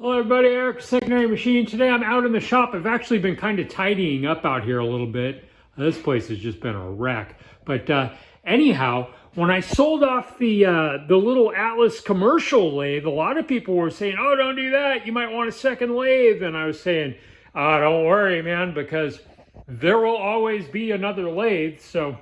Hello everybody, Eric, Secondary Machine. Today I'm out in the shop. I've actually been kind of tidying up out here a little bit. This place has just been a wreck. But anyhow, when I sold off the little Atlas commercial lathe, a lot of people were saying, oh, don't do that. You might want a second lathe. And I was saying, don't worry, man, because there will always be another lathe. So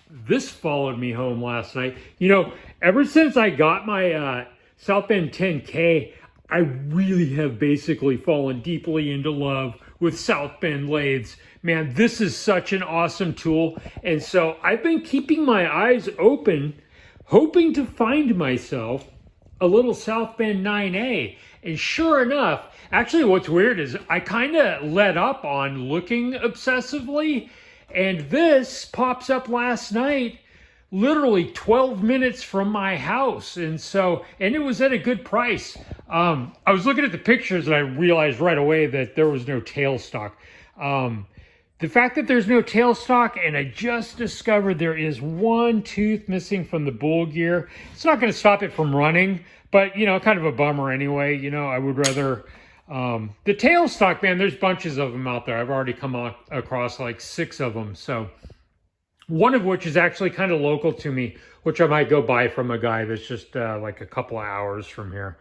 this followed me home last night. You know, ever since I got my South Bend 10K, I really have basically fallen deeply into love with South Bend lathes. Man, this is such an awesome tool. And so I've been keeping my eyes open, hoping to find myself a little South Bend 9A. And sure enough, actually what's weird is I kind of let up on looking obsessively. And this pops up last night, literally 12 minutes from my house. And it was at a good price. I was looking at the pictures and I realized right away that there was no tailstock. The fact that there's no tailstock, and I just discovered there is one tooth missing from the bull gear. It's not going to stop it from running, but you know, kind of a bummer anyway. You know, I would rather, the tailstock, man, there's bunches of them out there. I've already come across like 6 of them. So one of which is actually kind of local to me, which I might go buy from a guy that's just like a couple of hours from here.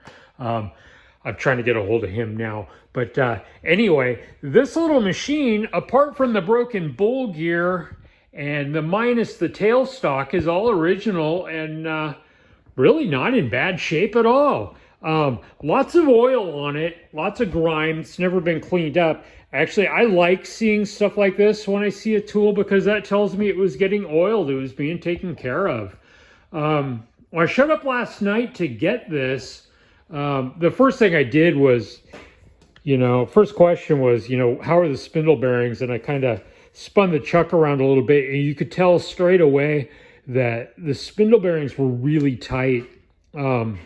I'm trying to get a hold of him now. But anyway, this little machine, apart from the broken bull gear and the minus the tailstock, is all original and really not in bad shape at all. Lots of oil on it, lots of grime. It's never been cleaned up. Actually, I like seeing stuff like this when I see a tool because that tells me it was getting oiled. It was being taken care of. When I showed up last night to get this, the first thing I did was, first question was, how are the spindle bearings? And I kind of spun the chuck around a little bit, and you could tell straight away that the spindle bearings were really tight. I'm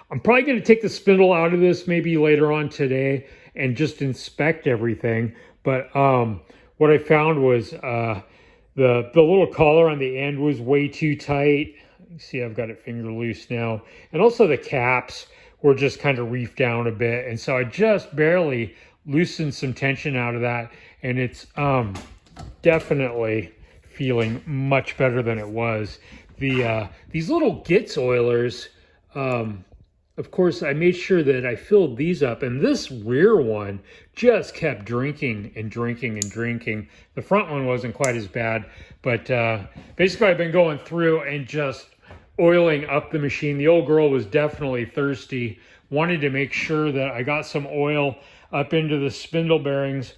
probably going to take the spindle out of this maybe later on today and just inspect everything. But what I found was the little collar on the end was way too tight. You see, I've got it finger loose now. And also the caps were just kind of reefed down a bit. And so I just barely loosened some tension out of that. And it's definitely feeling much better than it was. These little Gitz oilers, of course, I made sure that I filled these up, and this rear one just kept drinking and drinking and drinking. The front one wasn't quite as bad, but basically I've been going through and just oiling up the machine. The old girl was definitely thirsty, wanted to make sure that I got some oil up into the spindle bearings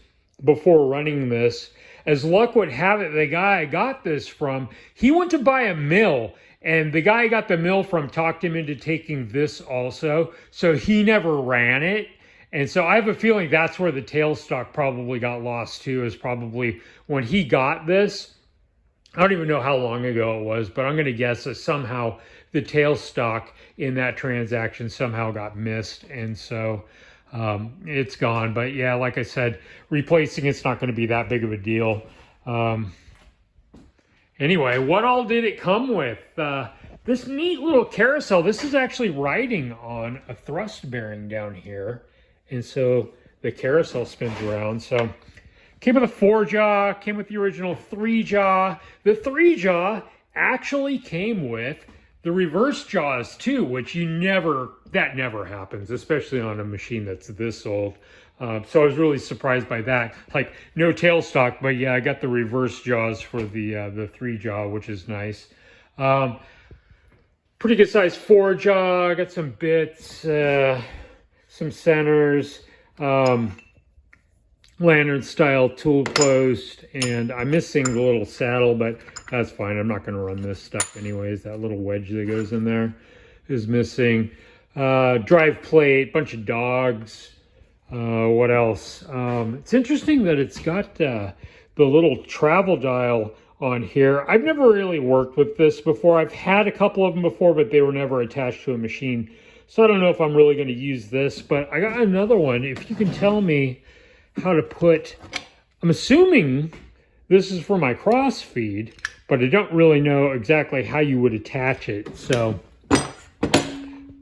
before running this. As luck would have it, the guy I got this from, he went to buy a mill. And the guy I got the mill from talked him into taking this also. So he never ran it. And so I have a feeling that's where the tailstock probably got lost too, is probably when he got this. I don't even know how long ago it was, but I'm going to guess that somehow the tailstock in that transaction somehow got missed. And so it's gone. But yeah, like I said, replacing it's not going to be that big of a deal. Anyway, what all did it come with? This neat little carousel. This is actually riding on a thrust bearing down here. And so the carousel spins around. So came with a 4-jaw, came with the original 3-jaw. The 3-jaw actually came with the reverse jaws too, which that never happens, especially on a machine that's this old. So I was really surprised by that. Like, no tailstock, but yeah, I got the reverse jaws for the 3-jaw, which is nice. Pretty good size 4-jaw. I got some bits, some centers, lantern style tool post, and I'm missing the little saddle, but that's fine. I'm not going to run this stuff anyways. That little wedge that goes in there is missing. Drive plate, bunch of dogs. What else? It's interesting that it's got the little travel dial on here. I've never really worked with this before. I've had a couple of them before, but they were never attached to a machine. So I don't know if I'm really going to use this, but I got another one. If you can tell me how to put, I'm assuming this is for my cross feed, but I don't really know exactly how you would attach it. So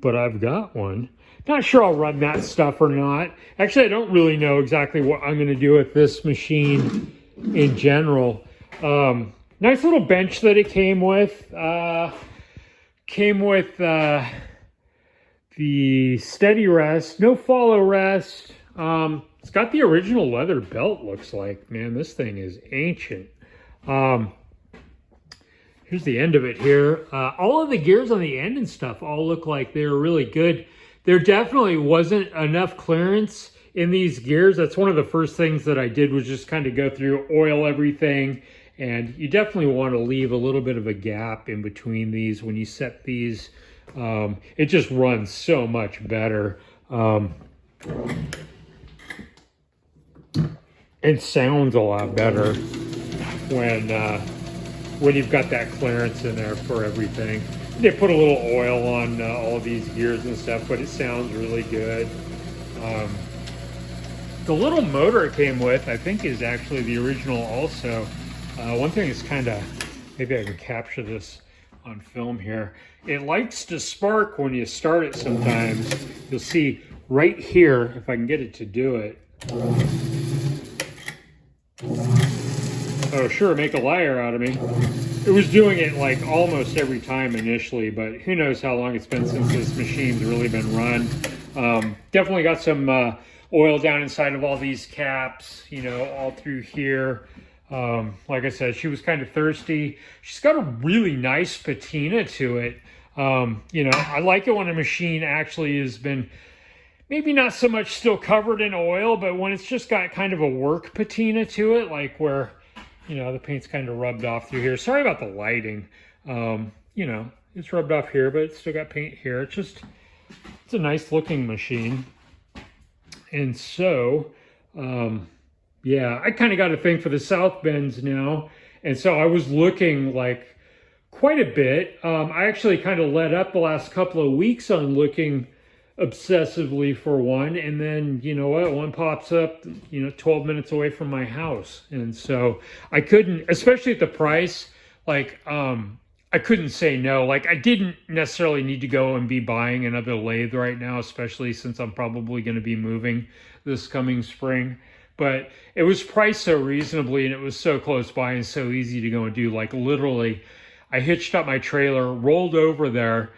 but I've got one. Not sure I'll run that stuff or not. Actually, I don't really know exactly what I'm going to do with this machine in general. Nice little bench that it came with. The steady rest, no follow rest. It's got the original leather belt, looks like. Man, this thing is ancient. Here's the end of it here. All of the gears on the end and stuff all look like they're really good. There definitely wasn't enough clearance in these gears. That's one of the first things that I did, was just kind of go through, oil everything. And you definitely want to leave a little bit of a gap in between these when you set these. It just runs so much better. It sounds a lot better when you've got that clearance in there for everything. They put a little oil on all these gears and stuff, but it sounds really good. The little motor it came with, I think, is actually the original also. One thing is kind of, maybe I can capture this on film here. It likes to spark when you start it sometimes. You'll see right here, if I can get it to do it. Oh, sure, make a liar out of me. It was doing it like almost every time initially, but who knows how long it's been since this machine's really been run. Definitely got some oil down inside of all these caps, you know, all through here. Like I said, she was kind of thirsty. She's got a really nice patina to it. You know, I like it when a machine actually has been maybe not so much still covered in oil, but when it's just got kind of a work patina to it, like where, you know, the paint's kind of rubbed off through here. Sorry about the lighting. You know, it's rubbed off here, but it's still got paint here. It's a nice looking machine. And so, yeah, I kind of got a thing for the South Bends now. And so I was looking like quite a bit. I actually kind of let up the last couple of weeks on looking obsessively for one, and then, you know what, one pops up, you know, 12 minutes away from my house. And so I couldn't, especially at the price, like I couldn't say no. Like, I didn't necessarily need to go and be buying another lathe right now, especially since I'm probably going to be moving this coming spring. But it was priced so reasonably, and it was so close by and so easy to go and do. Like, literally, I hitched up my trailer, rolled over there,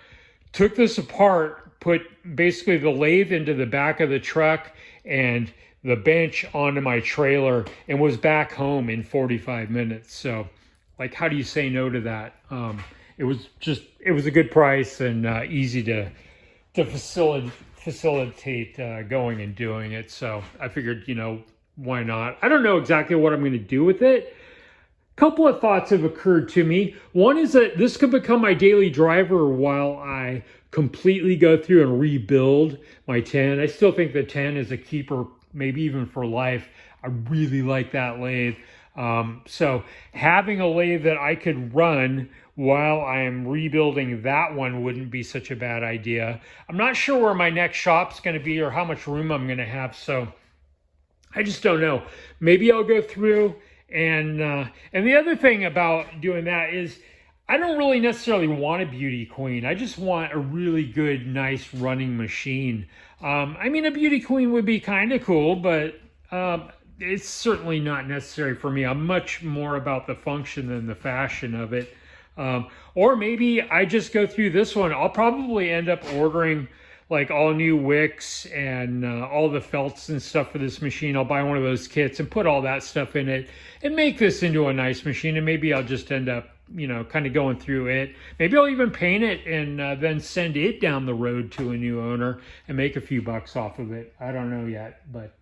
took this apart, put basically the lathe into the back of the truck and the bench onto my trailer, and was back home in 45 minutes. So, like, how do you say no to that? It was a good price and easy to facilitate going and doing it. So I figured, you know, why not? I don't know exactly what I'm going to do with it. Couple of thoughts have occurred to me. One is that this could become my daily driver while I completely go through and rebuild my 10. I still think the 10 is a keeper, maybe even for life. I really like that lathe. So having a lathe that I could run while I am rebuilding that one wouldn't be such a bad idea. I'm not sure where my next shop's going to be or how much room I'm going to have, so I just don't know. Maybe I'll go through and the other thing about doing that is I don't really necessarily want a beauty queen. I just want a really good, nice running machine. I mean, a beauty queen would be kind of cool, but it's certainly not necessary for me. I'm much more about the function than the fashion of it. Or maybe I just go through this one. I'll probably end up ordering like all new wicks and all the felts and stuff for this machine. I'll buy one of those kits and put all that stuff in it and make this into a nice machine. And maybe I'll just end up, you know, kind of going through it. Maybe I'll even paint it and then send it down the road to a new owner and make a few bucks off of it. I don't know yet, but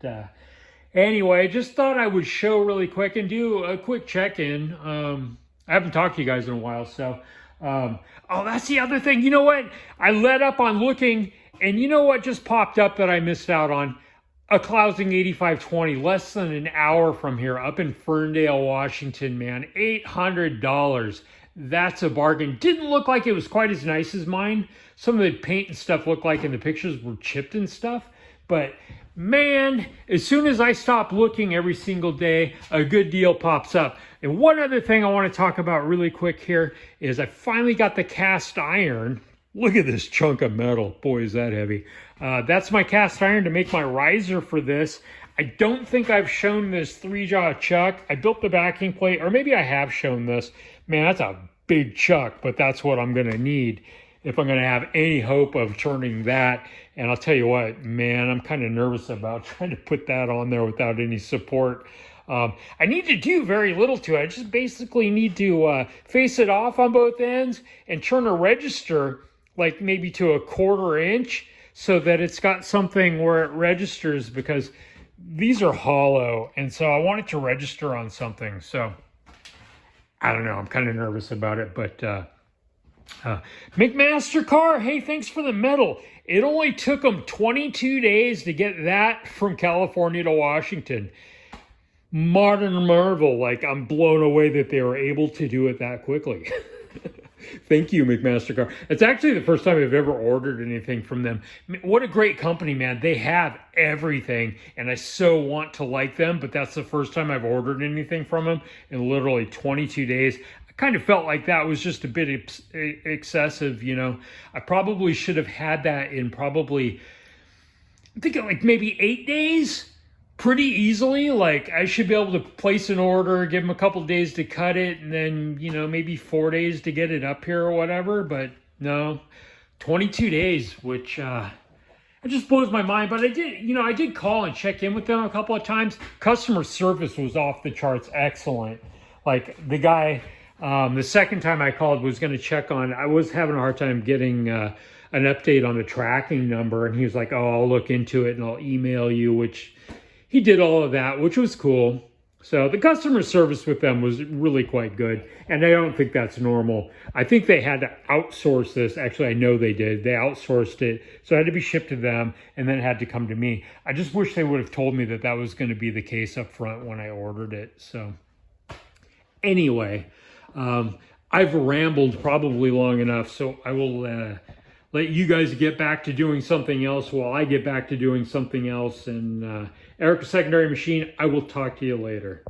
anyway, just thought I would show really quick and do a quick check-in. I haven't talked to you guys in a while, so oh, that's the other thing. You know what? I let up on looking, and you know what just popped up that I missed out on? A Clousing 8520, less than an hour from here, up in Ferndale, Washington, man. $800. That's a bargain. Didn't look like it was quite as nice as mine. Some of the paint and stuff looked like in the pictures were chipped and stuff. But man, as soon as I stop looking every single day, a good deal pops up. And one other thing I want to talk about really quick here is I finally got the cast iron Look at this chunk of metal. Boy, is that heavy. That's my cast iron to make my riser for this. I don't think I've shown this 3-jaw chuck. I built the backing plate, or maybe I have shown this. Man, that's a big chuck, but that's what I'm going to need if I'm going to have any hope of turning that. And I'll tell you what, man, I'm kind of nervous about trying to put that on there without any support. I need to do very little to it. I just basically need to face it off on both ends and turn a register like maybe to a 1/4 inch so that it's got something where it registers, because these are hollow. And so I want it to register on something. So I don't know. I'm kind of nervous about it, but McMaster Car, hey, thanks for the medal. It only took them 22 days to get that from California to Washington. Modern marvel. Like, I'm blown away that they were able to do it that quickly. Thank you, McMaster Car. It's actually the first time I've ever ordered anything from them. What a great company, man. They have everything, and I so want to like them, but that's the first time I've ordered anything from them in literally 22 days. I kind of felt like that was just a bit excessive, you know. I probably should have had that in probably, I'm thinking like maybe 8 days. Pretty easily. Like, I should be able to place an order, give them a couple days to cut it, and then, you know, maybe 4 days to get it up here or whatever. But no, 22 days, which it just blows my mind. But I did, you know, I did call and check in with them a couple of times. Customer service was off the charts excellent. Like, the guy, the second time I called, was going to check on, I was having a hard time getting an update on the tracking number, and he was like, oh, I'll look into it and I'll email you, which he did all of that, which was cool. So the customer service with them was really quite good. And I don't think that's normal. I think they had to outsource this. Actually, I know they did. They outsourced it. So it had to be shipped to them, and then it had to come to me. I just wish they would have told me that that was going to be the case up front when I ordered it. So anyway, I've rambled probably long enough. So I will let you guys get back to doing something else while I get back to doing something else. And Erica Secondary Machine, I will talk to you later.